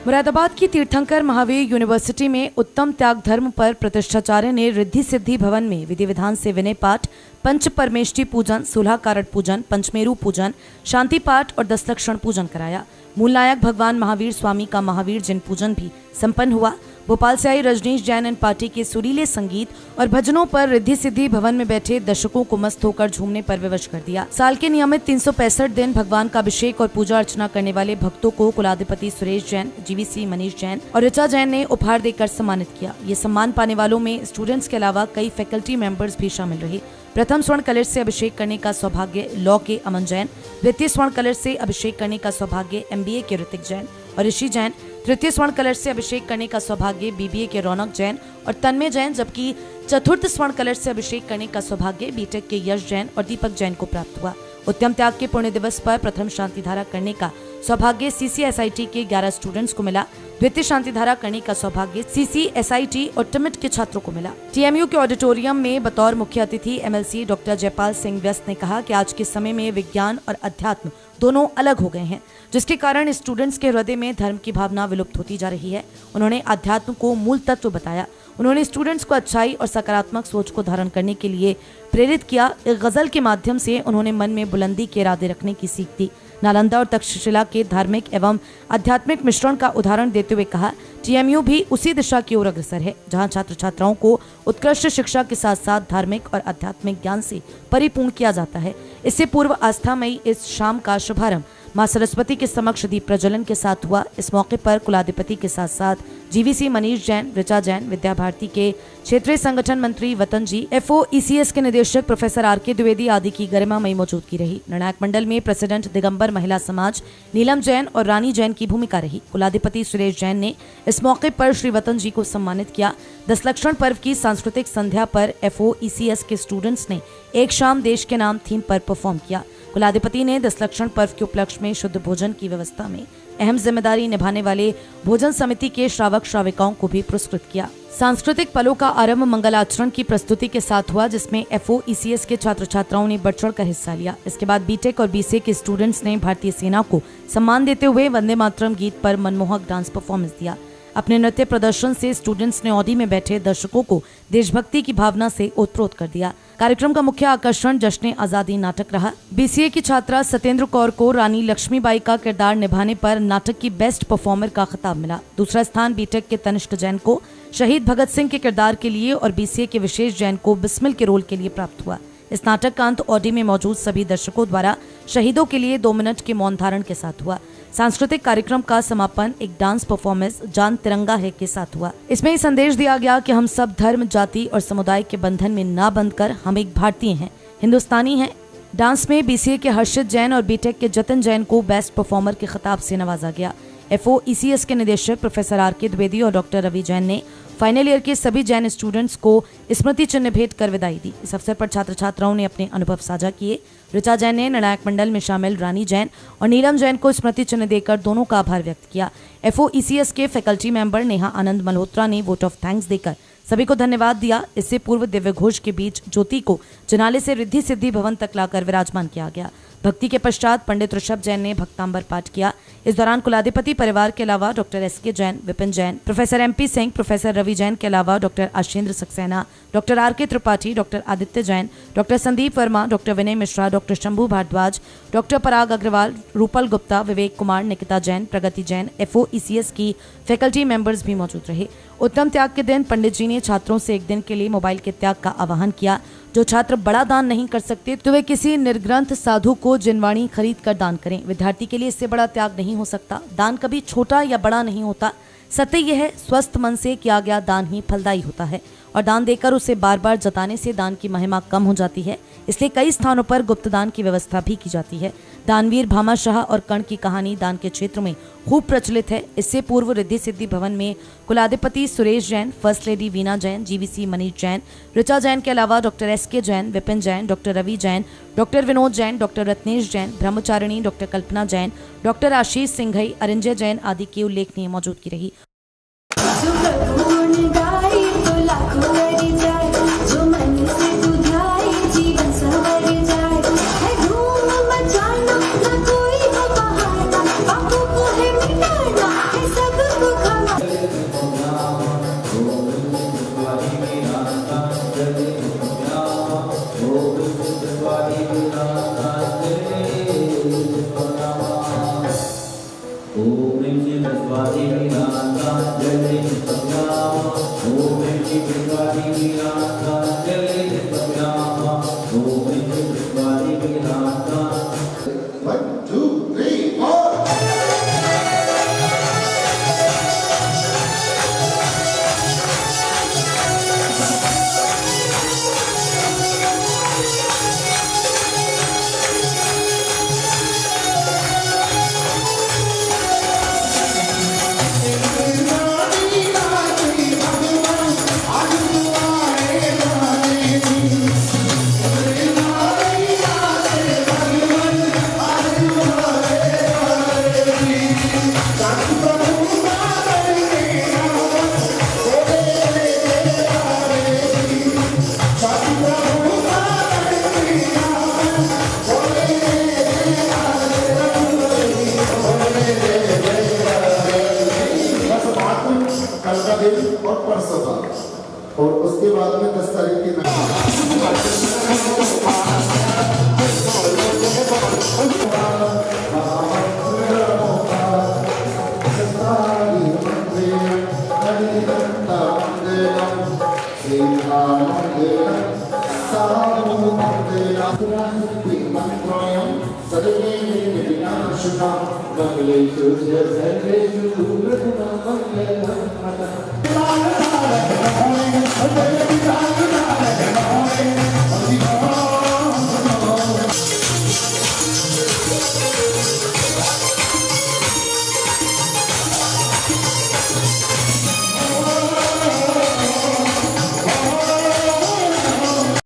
मुरादाबाद की तीर्थंकर महावीर यूनिवर्सिटी में उत्तम त्याग धर्म पर प्रतिष्ठाचार्य ने रिद्धि सिद्धि भवन में विधि विधान से विनय पाठ, पंच परमेष्टि पूजन, सुलह कारट पूजन, पंचमेरु पूजन, शांति पाठ और 10 लक्षण पूजन कराया। मूल नायक भगवान महावीर स्वामी का महावीर जैन पूजन भी संपन्न हुआ। भोपाल से आई रजनीश जैन एंड पार्टी के सुरीले संगीत और भजनों पर रिद्धि सिद्धि भवन में बैठे दर्शकों को मस्त होकर झूमने पर विवश कर दिया। साल के नियमित 365 दिन भगवान का अभिषेक और पूजा अर्चना करने वाले भक्तों को कुलाधिपति सुरेश जैन, जीवीसी मनीष जैन और ऋचा जैन ने उपहार देकर सम्मानित किया। ये सम्मान पाने वालों में स्टूडेंट्स के अलावा कई फैकल्टी मेंबर्स भी शामिल रहे। प्रथम स्वर्ण कलश से अभिषेक करने का सौभाग्य लॉ के अमन जैन, द्वितीय स्वर्ण कलश से अभिषेक करने का सौभाग्य MBA के ऋतिक जैन और ऋषि जैन, तृतीय स्वर्ण कलश से अभिषेक करने का सौभाग्य BBA के रौनक जैन और तन्मय जैन, जबकि चतुर्थ स्वर्ण कलश से अभिषेक करने का सौभाग्य BTech के यश जैन और दीपक जैन को प्राप्त हुआ। उत्तम त्याग के पुण्य दिवस पर प्रथम शांति धारा करने का सौभाग्य CCSIT के 11 स्टूडेंट्स को मिला। द्वितीय शांति धारा करने का सौभाग्य CCSIT और टिमिट के छात्रों को मिला। TMU के ऑडिटोरियम में बतौर मुख्य अतिथि MLC डॉक्टर जयपाल सिंह व्यस्त ने कहा कि आज के समय में विज्ञान और अध्यात्म दोनों अलग हो गए हैं, जिसके कारण स्टूडेंट्स के हृदय में धर्म की भावना विलुप्त होती जा रही है। उन्होंने अध्यात्म को मूल तत्व बताया। उन्होंने स्टूडेंट्स को अच्छाई और सकारात्मक सोच को धारण करने के लिए प्रेरित किया। एक गजल के माध्यम से उन्होंने मन में बुलंदी के इरादे रखने की सीख दी। नालंदा और तक्षशिला के धार्मिक एवं आध्यात्मिक मिश्रण का उदाहरण देते हुए कहा, TMU भी उसी दिशा की ओर अग्रसर है, जहां छात्र छात्राओं को उत्कृष्ट शिक्षा के साथ साथ धार्मिक और आध्यात्मिक ज्ञान से परिपूर्ण किया जाता है। इससे पूर्व आस्थामयी इस शाम का शुभारंभ मां सरस्वती के समक्ष दीप प्रज्वलन के साथ हुआ। इस मौके पर कुलाधिपति के साथ साथ GVC मनीष जैन, ऋचा जैन, विद्या भारती के क्षेत्रीय संगठन मंत्री वतन जी, FOECS के निदेशक प्रोफेसर RK द्विवेदी आदि की गरिमामयी मौजूदगी रही। निर्णायक मंडल में प्रेसिडेंट दिगंबर महिला समाज नीलम जैन और रानी जैन की भूमिका रही। कुलाधिपति सुरेश जैन ने इस मौके पर श्री वतन जी को सम्मानित किया। 10 लक्षण पर्व की सांस्कृतिक संध्या पर FOECS के स्टूडेंट्स ने एक शाम देश के नाम थीम पर परफॉर्म किया। कुलाधिपति ने 10 लक्षण पर्व के उपलक्ष्य में शुद्ध भोजन की व्यवस्था में अहम जिम्मेदारी निभाने वाले भोजन समिति के श्रावक श्राविकाओं को भी पुरस्कृत किया। सांस्कृतिक पलों का आरंभ मंगलाचरण की प्रस्तुति के साथ हुआ, जिसमें FOECS के छात्र छात्राओं ने बढ़ चढ़कर हिस्सा लिया। इसके बाद BTech और BCA के स्टूडेंट्स ने भारतीय सेना को सम्मान देते हुए वंदे मातरम गीत पर मनमोहक डांस परफॉर्मेंस दिया। अपने नृत्य प्रदर्शन से स्टूडेंट्स ने ऑडी में बैठे दर्शकों को देशभक्ति की भावना से ओतप्रोत कर दिया। कार्यक्रम का मुख्य आकर्षण जश्न आजादी नाटक रहा। BCA की छात्रा सत्येंद्र कौर को रानी लक्ष्मीबाई का किरदार निभाने पर नाटक की बेस्ट परफॉर्मर का खिताब मिला। दूसरा स्थान BTech के तनिष्क जैन को शहीद भगत सिंह के किरदार के लिए और BCA के विशेष जैन को बिस्मिल के रोल के लिए प्राप्त हुआ। इस नाटक का अंत ऑडी में मौजूद सभी दर्शकों द्वारा शहीदों के लिए 2 मिनट के मौन धारण के साथ हुआ। सांस्कृतिक कार्यक्रम का समापन एक डांस परफॉर्मेंस जान तिरंगा है के साथ हुआ। इसमें ही संदेश दिया गया कि हम सब धर्म, जाति और समुदाय के बंधन में ना बंधकर हम एक भारतीय हैं, हिंदुस्तानी हैं। डांस में BCA के हर्षित जैन और BTech के जतन जैन को बेस्ट परफॉर्मर के खिताब से नवाजा गया। FOECS के निदेशक प्रोफेसर RK द्विवेदी और डॉक्टर रवि जैन ने फाइनल ईयर के सभी जैन स्टूडेंट्स को स्मृति चिन्ह भेंट कर विदाई दी। इस अवसर पर छात्र छात्राओं ने अपने अनुभव साझा किए। ऋचा जैन ने निर्णायक मंडल में शामिल रानी जैन और नीलम जैन को स्मृति चिन्ह देकर दोनों का आभार व्यक्त किया। FOECS के फैकल्टी मेंबर नेहा आनंद मल्होत्रा ने वोट ऑफ थैंक्स देकर सभी को धन्यवाद दिया। इससे पूर्व दिव्य घोष के बीच ज्योति को जनाले से रिद्धि सिद्धि भवन तक लाकर विराजमान किया गया। भक्ति के पश्चात पंडित ऋषभ जैन ने भक्तांबर पाठ किया। इस दौरान कुलाधिपति परिवार के अलावा doctor SK Jain, Vipin Jain, professor MP Singh, professor Ravi Jain के अलावा doctor Ashendra Saxena, doctor RK Tripathi, doctor Aditya Jain, doctor Sandeep Verma, doctor Vinay Mishra, doctor Shambhu Bhardwaj, doctor Parag Agarwal, Rupal Gupta, Vivek Kumar, Nikita Jain, Pragati Jain, FOECS की फैकल्टी मेंबर्स भी मौजूद रहे। उत्तम त्याग के दिन पंडित जी ने छात्रों से एक दिन के लिए मोबाइल के त्याग का आह्वान किया। जो छात्र बड़ा दान नहीं कर सकते तो वे किसी निर्ग्रंथ साधु को जिनवाणी खरीद कर दान करें। विद्यार्थी के लिए इससे बड़ा त्याग नहीं हो सकता। दान कभी छोटा या बड़ा नहीं होता। सत्य यह है, स्वस्थ मन से किया गया दान ही फलदायी होता है और दान देकर उसे बार बार जताने से दान की महिमा कम हो जाती है। इसलिए कई स्थानों पर गुप्त दान की व्यवस्था भी की जाती है। दानवीर भामा शाह और कर्ण की कहानी दान के क्षेत्र में खूब प्रचलित है। इससे पूर्व रिद्धि सिद्धि भवन में कुलाधिपति Suresh Jain, first lady Veena Jain, GVC Manish Jain, Richa Jain के अलावा doctor SK Jain, Vipin Jain, doctor Ravi Jain, doctor Vinod Jain, doctor Ratnesh Jain, ब्रह्मचारिणी डॉक्टर कल्पना जैन, डॉक्टर आशीष सिंघई, अरिंजय जैन आदि की उल्लेखनीय मौजूदगी रही। One, two, three, four. कल का दिन और परसों का और उसके बाद में 10 तारीख की Thank you.